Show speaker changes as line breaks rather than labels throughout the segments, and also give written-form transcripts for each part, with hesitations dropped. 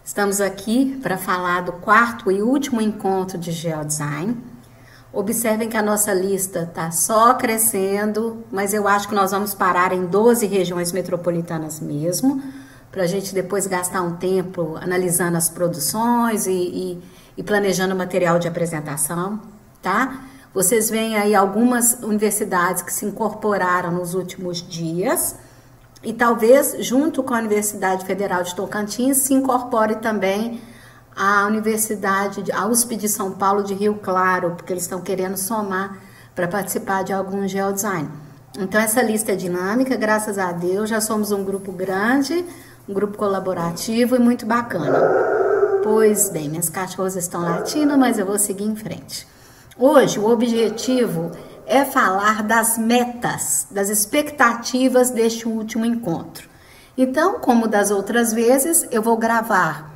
Estamos aqui para falar do quarto e último encontro de Geodesign. Observem que a nossa lista está só crescendo, mas eu acho que nós vamos parar em 12 regiões metropolitanas mesmo, para a gente depois gastar um tempo analisando as produções e planejando o material de apresentação, tá? Vocês veem aí algumas universidades que se incorporaram nos últimos dias, e talvez, junto com a Universidade Federal de Tocantins, se incorpore também a USP de São Paulo de Rio Claro, porque eles estão querendo somar para participar de algum geodesign. Então, essa lista é dinâmica, graças a Deus, já somos um grupo grande, um grupo colaborativo e muito bacana. Pois bem, minhas cachorras estão latindo, mas eu vou seguir em frente. Hoje, o objetivo é falar das metas, das expectativas deste último encontro. Então, como das outras vezes, eu vou gravar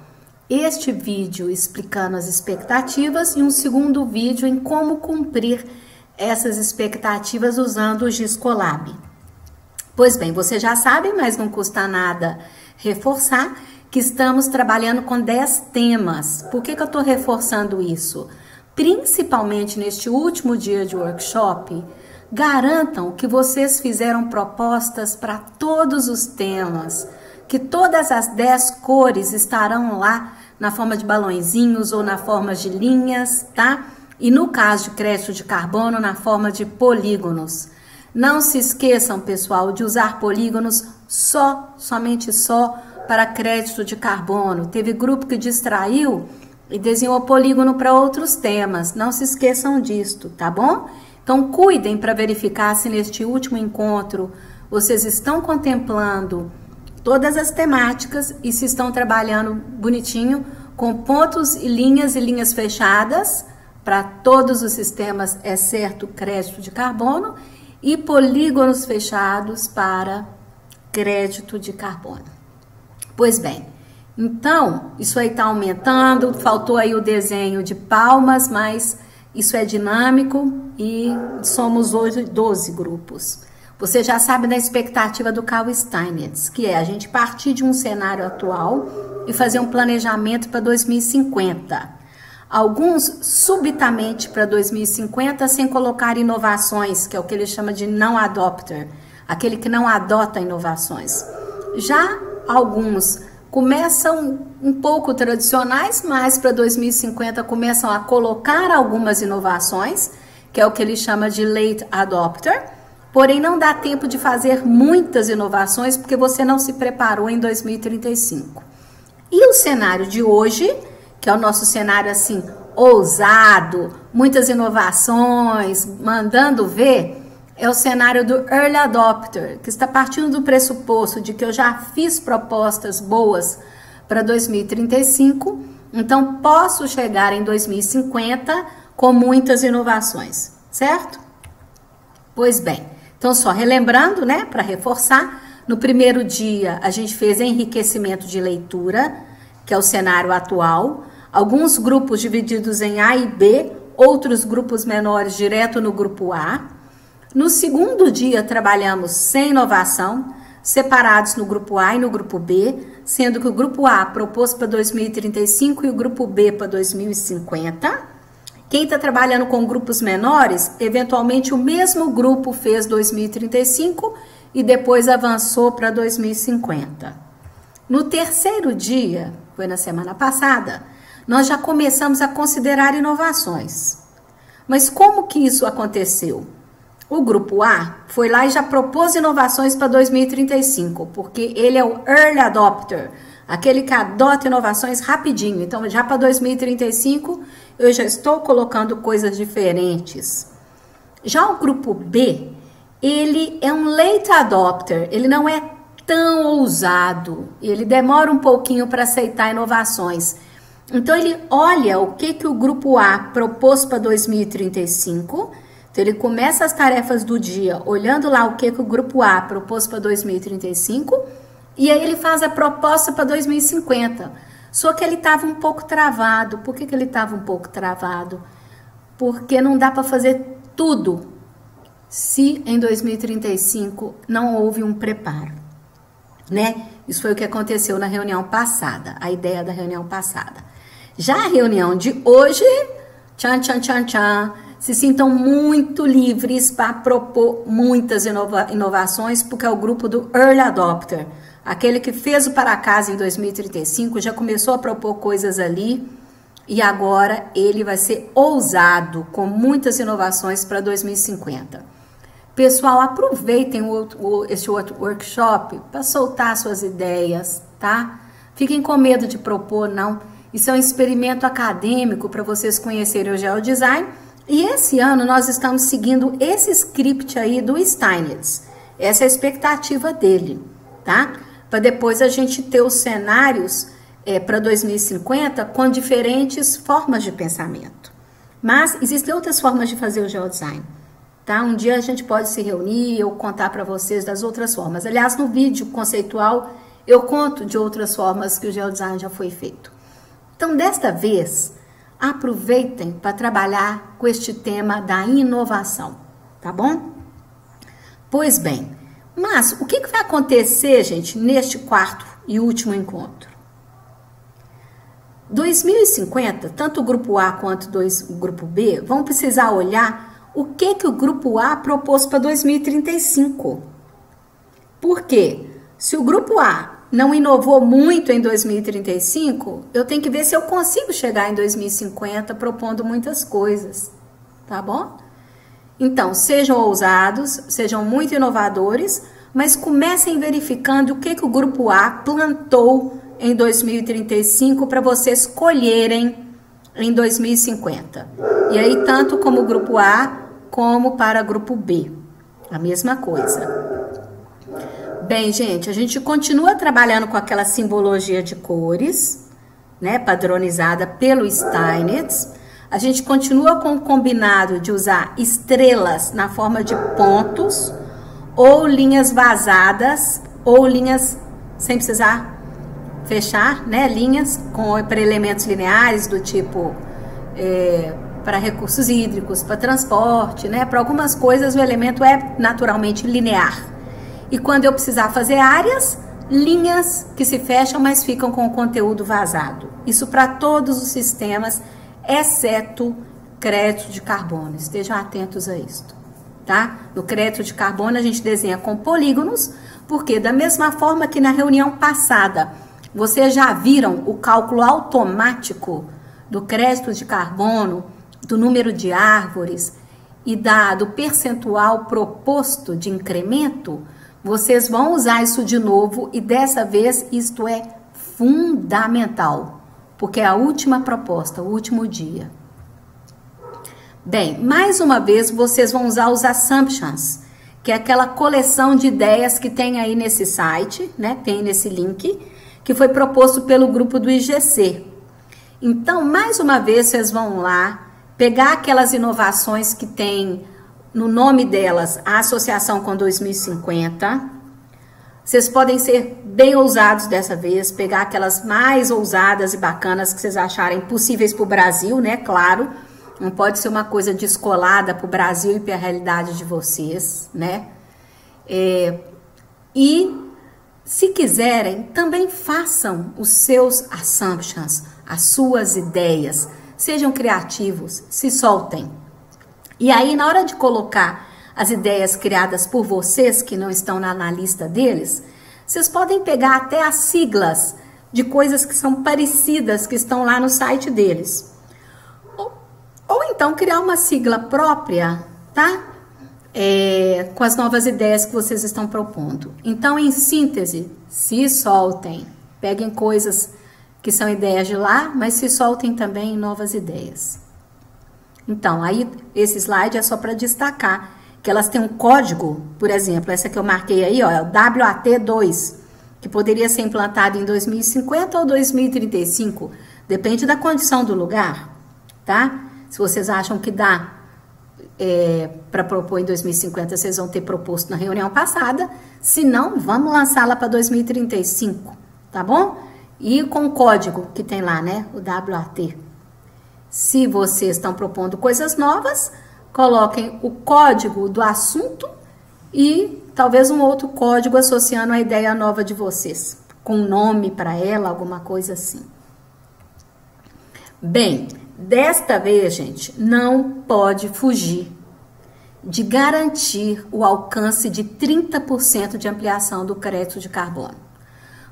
este vídeo explicando as expectativas e um segundo vídeo em como cumprir essas expectativas usando o Giscolab. Pois bem, você já sabe, mas não custa nada reforçar que estamos trabalhando com 10 temas. Por que eu estou reforçando isso? Principalmente neste último dia de workshop, garantam que vocês fizeram propostas para todos os temas, que todas as 10 cores estarão lá na forma de balõezinhos ou na forma de linhas, tá? E no caso de crédito de carbono, na forma de polígonos. Não se esqueçam, pessoal, de usar polígonos somente para crédito de carbono. Teve grupo que distraiu e desenhou polígono para outros temas. Não se esqueçam disto, tá bom? Então, cuidem para verificar se neste último encontro vocês estão contemplando todas as temáticas e se estão trabalhando bonitinho com pontos e linhas fechadas para todos os sistemas, exceto crédito de carbono, e polígonos fechados para crédito de carbono. Pois bem, então, isso aí está aumentando, faltou aí o desenho de palmas, mas isso é dinâmico e somos hoje 12 grupos. Você já sabe da expectativa do Carl Steinitz, que é a gente partir de um cenário atual e fazer um planejamento para 2050. Alguns subitamente para 2050 sem colocar inovações, que é o que ele chama de não adopter, aquele que não adota inovações. Já alguns começam um pouco tradicionais, mas para 2050 começam a colocar algumas inovações, que é o que ele chama de late adopter, porém não dá tempo de fazer muitas inovações porque você não se preparou em 2035. E o cenário de hoje, que é o nosso cenário assim, ousado, muitas inovações, mandando ver, é o cenário do Early Adopter, que está partindo do pressuposto de que eu já fiz propostas boas para 2035, então posso chegar em 2050 com muitas inovações, certo? Pois bem, então só relembrando, né, para reforçar, no primeiro dia a gente fez enriquecimento de leitura, que é o cenário atual, alguns grupos divididos em A e B, outros grupos menores direto no grupo A. No segundo dia, trabalhamos sem inovação, separados no grupo A e no grupo B, sendo que o grupo A propôs para 2035 e o grupo B para 2050. Quem está trabalhando com grupos menores, eventualmente o mesmo grupo fez 2035 e depois avançou para 2050. No terceiro dia, foi na semana passada, nós já começamos a considerar inovações. Mas como que isso aconteceu? O grupo A foi lá e já propôs inovações para 2035, porque ele é o Early Adopter, aquele que adota inovações rapidinho. Então, já para 2035, eu já estou colocando coisas diferentes. Já o grupo B, ele é um Late Adopter, ele não é tão ousado, ele demora um pouquinho para aceitar inovações. Então, ele olha o que o grupo A propôs para 2035. Então, ele começa as tarefas do dia olhando lá o que o grupo A propôs para 2035 e aí ele faz a proposta para 2050. Só que ele estava um pouco travado. Por que ele estava um pouco travado? Porque não dá para fazer tudo se em 2035 não houve um preparo, né? Isso foi o que aconteceu na reunião passada, a ideia da reunião passada. Já a reunião de hoje, tchan, tchan, tchan, tchan, se sintam muito livres para propor muitas inovações, porque é o grupo do Early Adopter. Aquele que fez o para casa em 2035, já começou a propor coisas ali, e agora ele vai ser ousado com muitas inovações para 2050. Pessoal, aproveitem esse outro workshop para soltar suas ideias, tá? Fiquem com medo de propor, não. Isso é um experimento acadêmico para vocês conhecerem o geodesign. E esse ano nós estamos seguindo esse script aí do Steinitz. Essa é a expectativa dele, tá? Para depois a gente ter os cenários para 2050 com diferentes formas de pensamento. Mas existem outras formas de fazer o geodesign, tá? Um dia a gente pode se reunir e eu contar para vocês das outras formas. Aliás, no vídeo conceitual eu conto de outras formas que o geodesign já foi feito. Então, desta vez, aproveitem para trabalhar com este tema da inovação, tá bom? Pois bem, mas o que vai acontecer, gente, neste quarto e último encontro? 2050, tanto o grupo A quanto o grupo B vão precisar olhar o que o grupo A propôs para 2035. Por quê? Se o grupo A não inovou muito em 2035, eu tenho que ver se eu consigo chegar em 2050 propondo muitas coisas, tá bom? Então, sejam ousados, sejam muito inovadores, mas comecem verificando o que o grupo A plantou em 2035 para vocês colherem em 2050. E aí, tanto como o grupo A, como para o grupo B, a mesma coisa. Bem, gente, a gente continua trabalhando com aquela simbologia de cores, né, padronizada pelo Steinitz. A gente continua com o combinado de usar estrelas na forma de pontos, ou linhas vazadas, ou linhas sem precisar fechar, né, linhas para elementos lineares do tipo para recursos hídricos, para transporte, né, para algumas coisas o elemento é naturalmente linear. E quando eu precisar fazer áreas, linhas que se fecham, mas ficam com o conteúdo vazado. Isso para todos os sistemas, exceto crédito de carbono. Estejam atentos a isso, tá? No crédito de carbono a gente desenha com polígonos, porque da mesma forma que na reunião passada, vocês já viram o cálculo automático do crédito de carbono, do número de árvores e do percentual proposto de incremento. Vocês vão usar isso de novo e dessa vez isto é fundamental, porque é a última proposta, o último dia. Bem, mais uma vez vocês vão usar os assumptions, que é aquela coleção de ideias que tem aí nesse site, né? Tem nesse link, que foi proposto pelo grupo do IGC. Então, mais uma vez vocês vão lá pegar aquelas inovações que tem no nome delas, a associação com 2050. Vocês podem ser bem ousados dessa vez, pegar aquelas mais ousadas e bacanas que vocês acharem possíveis para o Brasil, né? Claro, não pode ser uma coisa descolada para o Brasil e para a realidade de vocês, né? E, se quiserem, também façam os seus assumptions, as suas ideias. Sejam criativos, se soltem. E aí, na hora de colocar as ideias criadas por vocês, que não estão na lista deles, vocês podem pegar até as siglas de coisas que são parecidas, que estão lá no site deles. Ou então criar uma sigla própria, tá? Com as novas ideias que vocês estão propondo. Então, em síntese, se soltem. Peguem coisas que são ideias de lá, mas se soltem também em novas ideias. Então, aí esse slide é só para destacar que elas têm um código, por exemplo, essa que eu marquei aí, ó, é o WAT2, que poderia ser implantado em 2050 ou 2035, depende da condição do lugar, tá? Se vocês acham que dá para propor em 2050, vocês vão ter proposto na reunião passada, se não, vamos lançá-la para 2035, tá bom? E com o código que tem lá, né, o WAT. Se vocês estão propondo coisas novas, coloquem o código do assunto e talvez um outro código associando a ideia nova de vocês. com nome para ela, alguma coisa assim. Bem, desta vez, gente, não pode fugir de garantir o alcance de 30% de ampliação do crédito de carbono.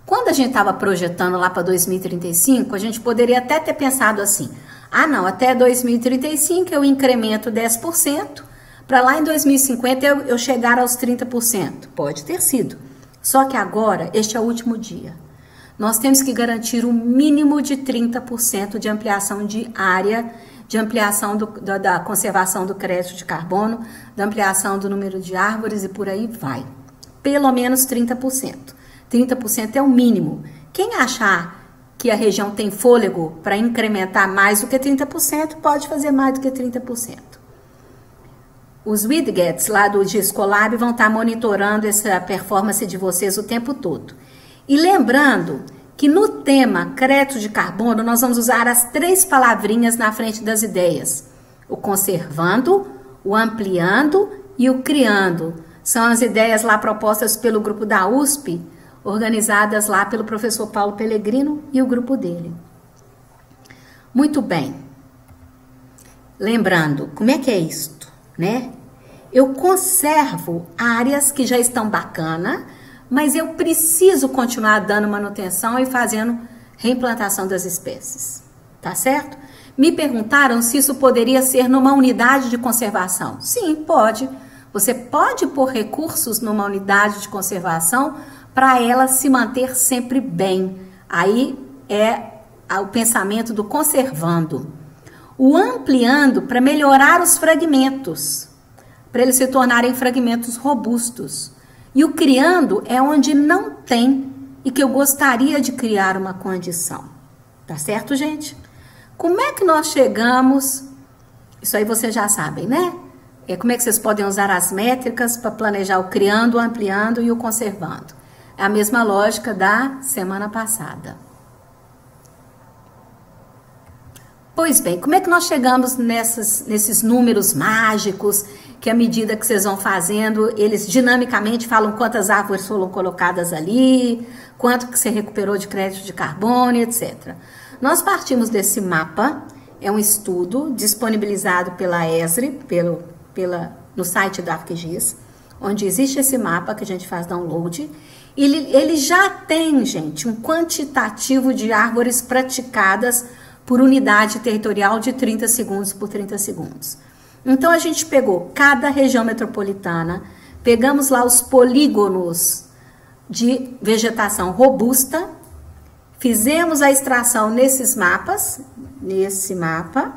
Quando a gente estava projetando lá para 2035, a gente poderia até ter pensado assim, ah não, até 2035 eu incremento 10%, para lá em 2050 eu chegar aos 30%. Pode ter sido. Só que agora, este é o último dia. Nós temos que garantir o mínimo de 30% de ampliação de área, de ampliação da conservação do crédito de carbono, da ampliação do número de árvores e por aí vai. Pelo menos 30%. 30% é o mínimo. Quem achar que a região tem fôlego para incrementar mais do que 30%, pode fazer mais do que 30%. Os widgets lá do Discolab vão estar monitorando essa performance de vocês o tempo todo. E lembrando que no tema crédito de carbono, nós vamos usar as 3 palavrinhas na frente das ideias. O conservando, o ampliando e o criando. São as ideias lá propostas pelo grupo da USP, organizadas lá pelo professor Paulo Pellegrino e o grupo dele. Muito bem. Lembrando, como é que é isto, né? Eu conservo áreas que já estão bacana, mas eu preciso continuar dando manutenção e fazendo reimplantação das espécies, tá certo? Me perguntaram se isso poderia ser numa unidade de conservação. Sim, pode. Você pode pôr recursos numa unidade de conservação para ela se manter sempre bem. Aí é o pensamento do conservando. O ampliando para melhorar os fragmentos, para eles se tornarem fragmentos robustos. E o criando é onde não tem e que eu gostaria de criar uma condição. Tá certo, gente? Como é que nós chegamos? Isso aí vocês já sabem, né? Como é que vocês podem usar as métricas para planejar o criando, o ampliando e o conservando? É a mesma lógica da semana passada. Pois bem, como é que nós chegamos nesses números mágicos que à medida que vocês vão fazendo, eles dinamicamente falam quantas árvores foram colocadas ali, quanto que você recuperou de crédito de carbono, etc. Nós partimos desse mapa, é um estudo disponibilizado pela ESRI, no site da ArcGIS, onde existe esse mapa que a gente faz download. Ele já tem, gente, um quantitativo de árvores praticadas por unidade territorial de 30 segundos por 30 segundos. Então, a gente pegou cada região metropolitana, pegamos lá os polígonos de vegetação robusta, fizemos a extração nesses mapas, nesse mapa,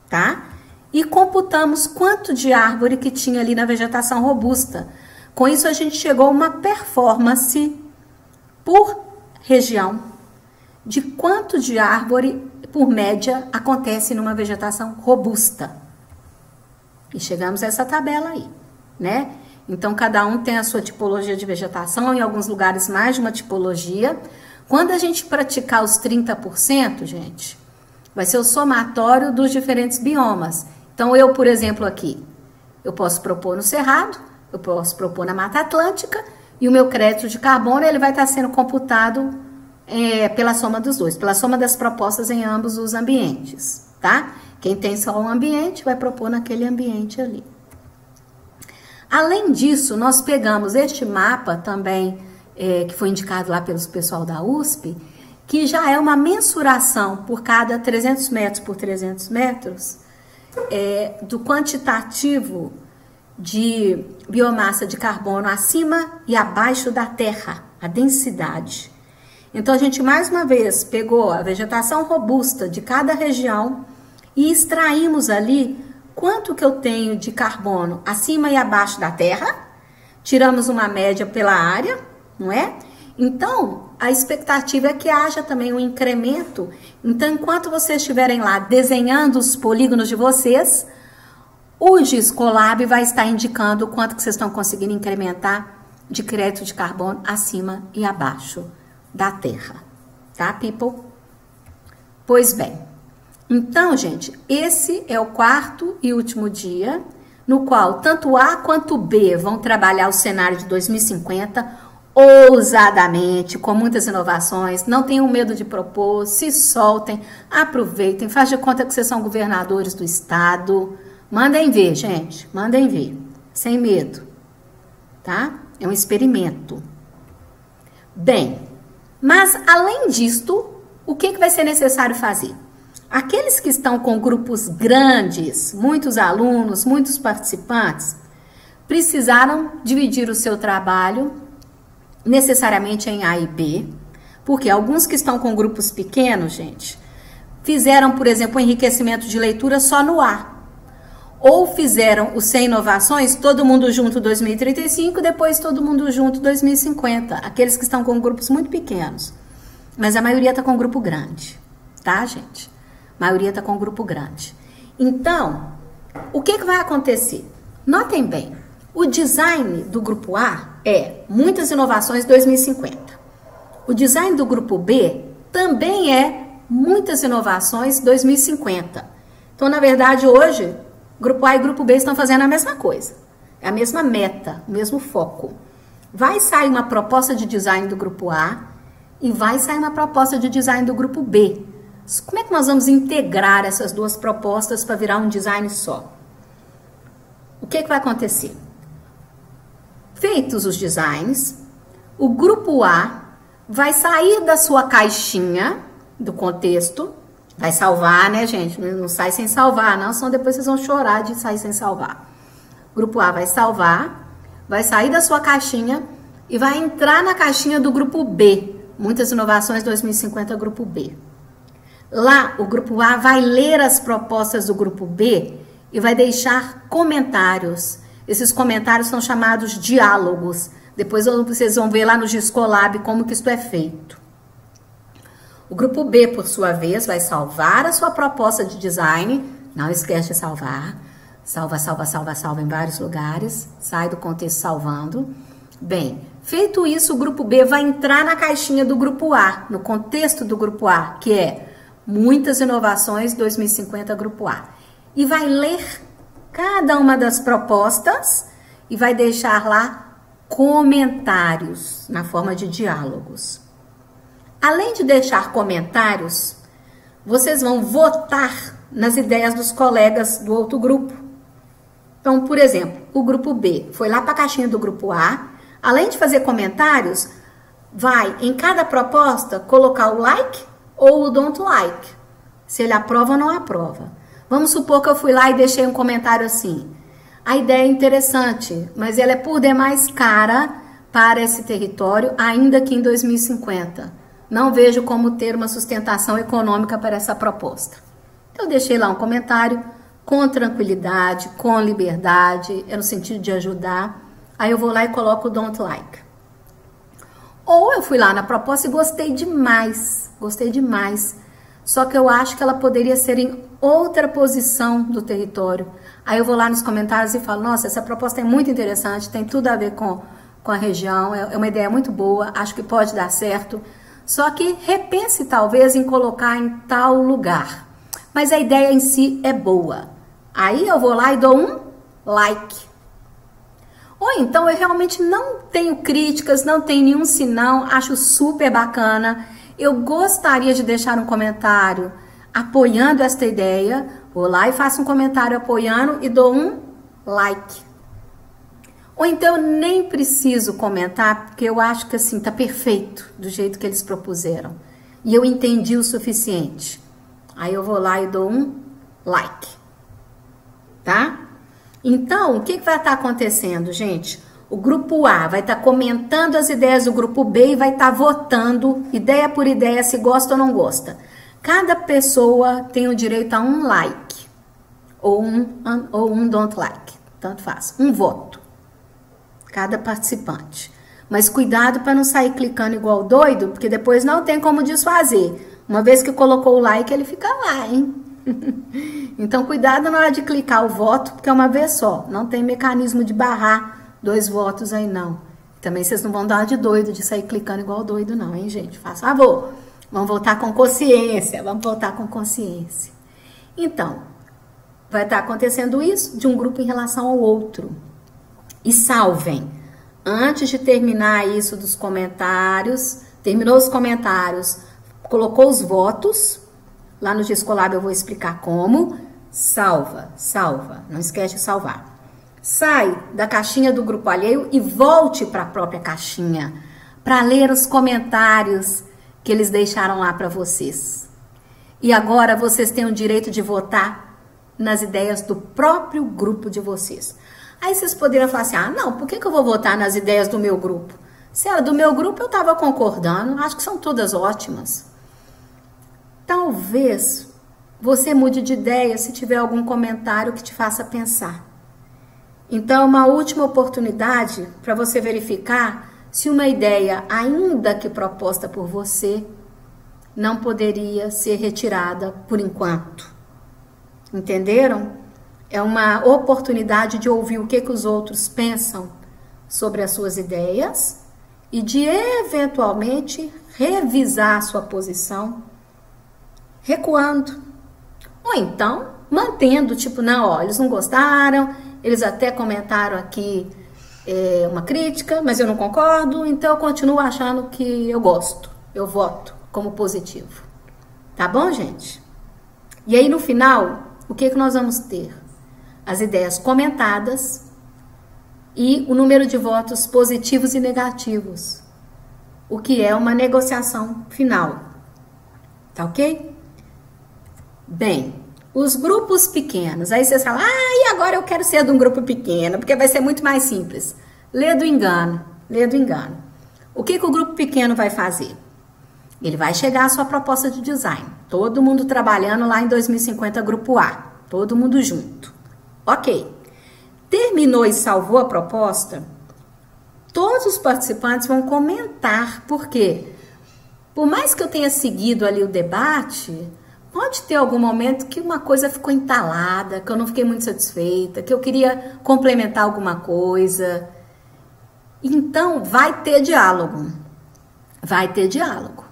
tá? E computamos quanto de árvore que tinha ali na vegetação robusta. Com isso, a gente chegou a uma performance por região de quanto de árvore, por média, acontece numa vegetação robusta. E chegamos a essa tabela aí, né? Então, cada um tem a sua tipologia de vegetação, em alguns lugares mais de uma tipologia. Quando a gente praticar os 30%, gente, vai ser o somatório dos diferentes biomas. Então, eu, por exemplo, aqui, eu posso propor no Cerrado, eu posso propor na Mata Atlântica, e o meu crédito de carbono ele vai estar sendo computado pela soma dos dois, pela soma das propostas em ambos os ambientes, tá? Quem tem só um ambiente vai propor naquele ambiente ali. Além disso, nós pegamos este mapa também, que foi indicado lá pelo pessoal da USP, que já é uma mensuração por cada 300 metros por 300 metros do quantitativo de biomassa de carbono acima e abaixo da terra, a densidade. Então, a gente mais uma vez pegou a vegetação robusta de cada região e extraímos ali quanto que eu tenho de carbono acima e abaixo da terra, tiramos uma média pela área, não é? Então, a expectativa é que haja também um incremento. Então, enquanto vocês estiverem lá desenhando os polígonos de vocês, o Discolab vai estar indicando quanto que vocês estão conseguindo incrementar de crédito de carbono acima e abaixo da terra, tá, people? Pois bem, então, gente, esse é o 4º e último dia, no qual tanto A quanto B vão trabalhar o cenário de 2050, ousadamente, com muitas inovações, não tenham medo de propor, se soltem, aproveitem, faz de conta que vocês são governadores do estado. Mandem ver, gente, mandem ver, sem medo, tá? É um experimento. Bem, mas além disto, o que vai ser necessário fazer? Aqueles que estão com grupos grandes, muitos alunos, muitos participantes, precisaram dividir o seu trabalho necessariamente em A e B, porque alguns que estão com grupos pequenos, gente, fizeram, por exemplo, o enriquecimento de leitura só no A. Ou fizeram o 100 inovações, todo mundo junto 2035, depois todo mundo junto 2050. Aqueles que estão com grupos muito pequenos. Mas a maioria está com grupo grande, tá, gente? A maioria está com grupo grande. Então, o que vai acontecer? Notem bem, o design do grupo A é muitas inovações 2050. O design do grupo B também é muitas inovações 2050. Então, na verdade, hoje, grupo A e grupo B estão fazendo a mesma coisa. É a mesma meta, o mesmo foco. Vai sair uma proposta de design do grupo A e vai sair uma proposta de design do grupo B. Como é que nós vamos integrar essas duas propostas para virar um design só? O que vai acontecer? Feitos os designs, o grupo A vai sair da sua caixinha do contexto, vai salvar, né, gente? Não sai sem salvar, não, senão depois vocês vão chorar de sair sem salvar. O grupo A vai salvar, vai sair da sua caixinha e vai entrar na caixinha do grupo B. Muitas inovações 2050, grupo B. Lá, o grupo A vai ler as propostas do grupo B e vai deixar comentários. Esses comentários são chamados diálogos. Depois vocês vão ver lá no Giscolab como que isso é feito. O grupo B, por sua vez, vai salvar a sua proposta de design. Não esquece de salvar. Salva, salva, salva, salva em vários lugares. Sai do contexto salvando. Bem, feito isso, o grupo B vai entrar na caixinha do grupo A, no contexto do grupo A, que é muitas inovações 2050 grupo A. E vai ler cada uma das propostas e vai deixar lá comentários na forma de diálogos. Além de deixar comentários, vocês vão votar nas ideias dos colegas do outro grupo. Então, por exemplo, o grupo B foi lá para a caixinha do grupo A, além de fazer comentários, vai em cada proposta colocar o like ou o don't like, se ele aprova ou não aprova. Vamos supor que eu fui lá e deixei um comentário assim: a ideia é interessante, mas ela é por demais cara para esse território, ainda que em 2050. Não vejo como ter uma sustentação econômica para essa proposta. Então, eu deixei lá um comentário com tranquilidade, com liberdade, é no sentido de ajudar. Aí eu vou lá e coloco o don't like. Ou eu fui lá na proposta e gostei demais, só que eu acho que ela poderia ser em outra posição do território. Aí eu vou lá nos comentários e falo: nossa, essa proposta é muito interessante, tem tudo a ver com a região, é uma ideia muito boa, acho que pode dar certo. Só que repense talvez em colocar em tal lugar. Mas a ideia em si é boa. Aí eu vou lá e dou um like. Ou então eu realmente não tenho críticas, não tenho nenhum sinal, acho super bacana. Eu gostaria de deixar um comentário apoiando esta ideia. Vou lá e faço um comentário apoiando e dou um like. Ou então eu nem preciso comentar, porque eu acho que assim tá perfeito do jeito que eles propuseram. E eu entendi o suficiente. Aí eu vou lá e dou um like. Tá? Então, o que vai estar acontecendo, gente? O grupo A vai estar comentando as ideias do grupo B e vai estar votando, ideia por ideia, se gosta ou não gosta. Cada pessoa tem o direito a um like ou um don't like, tanto faz, um voto, cada participante. Mas cuidado para não sair clicando igual doido, porque depois não tem como desfazer. Uma vez que colocou o like, ele fica lá, hein? Então, cuidado na hora de clicar o voto, porque é uma vez só. Não tem mecanismo de barrar 2 votos aí, não. Também vocês não vão dar de doido, de sair clicando igual doido, não, hein, gente? Faz favor. Vamos voltar com consciência. Então, vai estar acontecendo isso de um grupo em relação ao outro. E salvem. Antes de terminar isso dos comentários, terminou os comentários, colocou os votos, lá no Discolab eu vou explicar como, salva, não esquece de salvar. Sai da caixinha do grupo alheio e volte para a própria caixinha, para ler os comentários que eles deixaram lá para vocês. E agora vocês têm o direito de votar nas ideias do próprio grupo de vocês. Aí vocês poderiam falar assim, não, por que eu vou votar nas ideias do meu grupo? Se era do meu grupo, eu estava concordando, acho que são todas ótimas. Talvez você mude de ideia se tiver algum comentário que te faça pensar. Então, uma última oportunidade para você verificar se uma ideia, ainda que proposta por você, não poderia ser retirada por enquanto. Entenderam? É uma oportunidade de ouvir o que os outros pensam sobre as suas ideias e de, eventualmente, revisar a sua posição, recuando. Ou então, mantendo, tipo, não, ó, eles não gostaram, eles até comentaram aqui uma crítica, mas eu não concordo, então eu continuo achando que eu gosto, eu voto como positivo. Tá bom, gente? E aí, no final, o que nós vamos ter? As ideias comentadas e o número de votos positivos e negativos, o que é uma negociação final. Tá ok? Bem, os grupos pequenos. Aí vocês falam, e agora eu quero ser de um grupo pequeno, porque vai ser muito mais simples. Lê do engano, lê do engano. O que o grupo pequeno vai fazer? Ele vai chegar à sua proposta de design. Todo mundo trabalhando lá em 2050, grupo A. Todo mundo junto. Ok. Terminou e salvou a proposta? Todos os participantes vão comentar. Por quê? Por mais que eu tenha seguido ali o debate, pode ter algum momento que uma coisa ficou entalada, que eu não fiquei muito satisfeita, que eu queria complementar alguma coisa. Então, vai ter diálogo. Vai ter diálogo.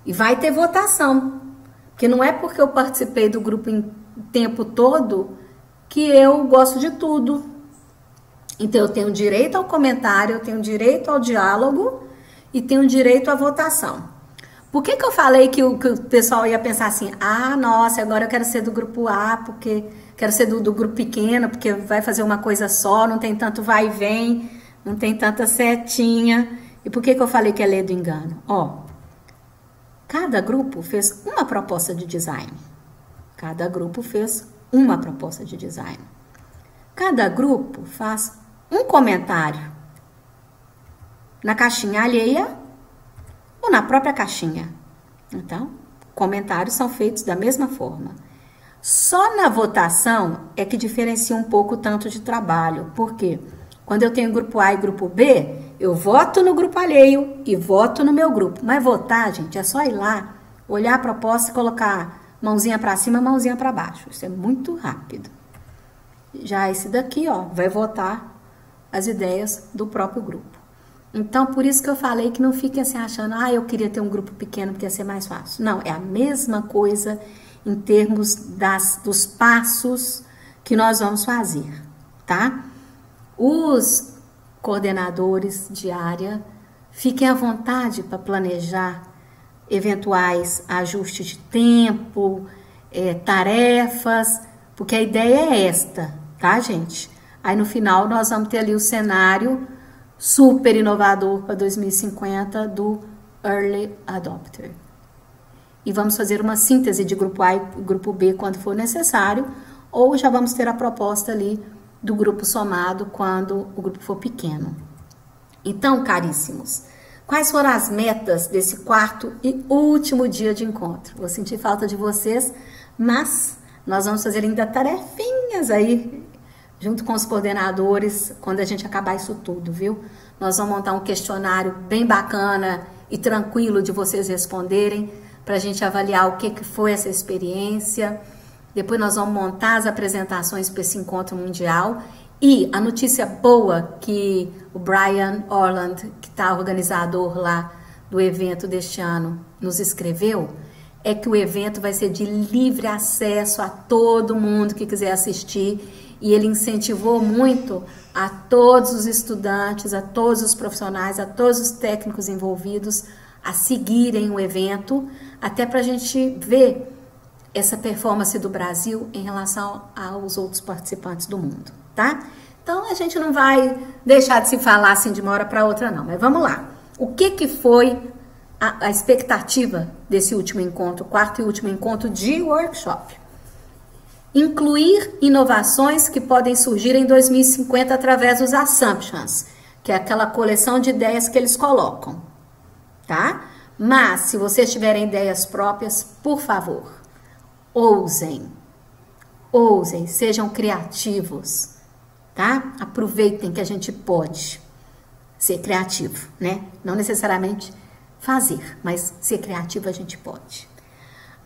E vai ter votação. Porque não é porque eu participei do grupo em tempo todo que eu gosto de tudo. Então, eu tenho direito ao comentário, eu tenho direito ao diálogo e tenho direito à votação. Por que eu falei que o pessoal ia pensar assim, nossa, agora eu quero ser do grupo A, porque quero ser do grupo pequeno, porque vai fazer uma coisa só, não tem tanto vai e vem, não tem tanta setinha. E por que eu falei que é lei do engano? Cada grupo fez uma proposta de design. Cada grupo fez uma proposta de design. Cada grupo faz um comentário na caixinha alheia ou na própria caixinha. Então, comentários são feitos da mesma forma. Só na votação é que diferencia um pouco o tanto de trabalho. Por quê? Quando eu tenho grupo A e grupo B, eu voto no grupo alheio e voto no meu grupo. Mas votar, gente, é só ir lá, olhar a proposta e colocar mãozinha para cima, mãozinha para baixo. Isso é muito rápido. Já esse daqui, vai votar as ideias do próprio grupo. Então, por isso que eu falei que não fiquem assim achando, eu queria ter um grupo pequeno porque ia ser mais fácil. Não, é a mesma coisa em termos dos passos que nós vamos fazer, tá? Os coordenadores de área, fiquem à vontade para planejar eventuais ajustes de tempo, tarefas, porque a ideia é esta, tá, gente? Aí no final nós vamos ter ali o cenário super inovador para 2050 do Early Adopter. E vamos fazer uma síntese de grupo A e grupo B quando for necessário, ou já vamos ter a proposta ali do grupo somado quando o grupo for pequeno. Então, caríssimos, quais foram as metas desse quarto e último dia de encontro? Vou sentir falta de vocês, mas nós vamos fazer ainda tarefinhas aí, junto com os coordenadores, quando a gente acabar isso tudo, viu? Nós vamos montar um questionário bem bacana e tranquilo de vocês responderem, para a gente avaliar o que foi essa experiência. Depois nós vamos montar as apresentações para esse encontro mundial. E a notícia boa que o Brian Orland, que está organizador lá do evento deste ano, nos escreveu, é que o evento vai ser de livre acesso a todo mundo que quiser assistir, e ele incentivou muito a todos os estudantes, a todos os profissionais, a todos os técnicos envolvidos a seguirem o evento, até para a gente ver essa performance do Brasil em relação aos outros participantes do mundo, tá? Então a gente não vai deixar de se falar assim de uma hora para outra não, mas vamos lá. O que foi a expectativa desse último encontro, quarto e último encontro de workshop? Incluir inovações que podem surgir em 2050 através dos assumptions, que é aquela coleção de ideias que eles colocam, tá? Mas, se vocês tiverem ideias próprias, por favor, ousem, sejam criativos, tá? Aproveitem que a gente pode ser criativo, né? Não necessariamente fazer, mas ser criativo a gente pode.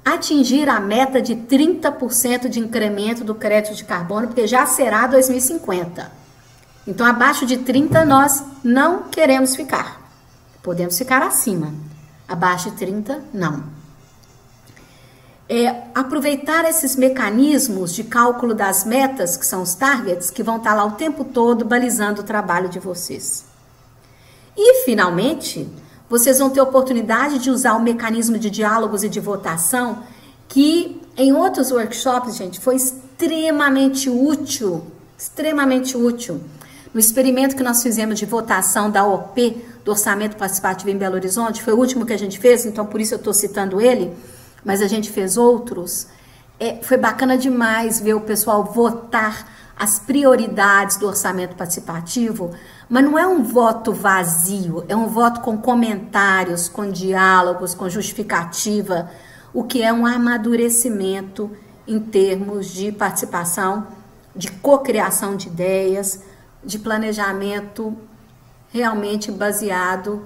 Atingir a meta de 30% de incremento do crédito de carbono, porque já será 2050. Então, abaixo de 30 nós não queremos ficar. Podemos ficar acima. Abaixo de 30, não. Aproveitar esses mecanismos de cálculo das metas, que são os targets, que vão estar lá o tempo todo balizando o trabalho de vocês. E, finalmente, vocês vão ter oportunidade de usar o mecanismo de diálogos e de votação, que em outros workshops, gente, foi extremamente útil. No experimento que nós fizemos de votação da OP, do Orçamento Participativo em Belo Horizonte, foi o último que a gente fez, então por isso eu estou citando ele, mas a gente fez outros. Foi bacana demais ver o pessoal votar as prioridades do orçamento participativo, mas não é um voto vazio, é um voto com comentários, com diálogos, com justificativa, o que é um amadurecimento em termos de participação, de cocriação de ideias, de planejamento realmente baseado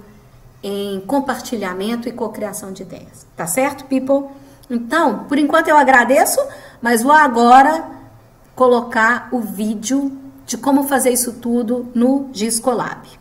em compartilhamento e cocriação de ideias. Tá certo, people? Então, por enquanto eu agradeço, mas vou agora colocar o vídeo de como fazer isso tudo no Giscolab.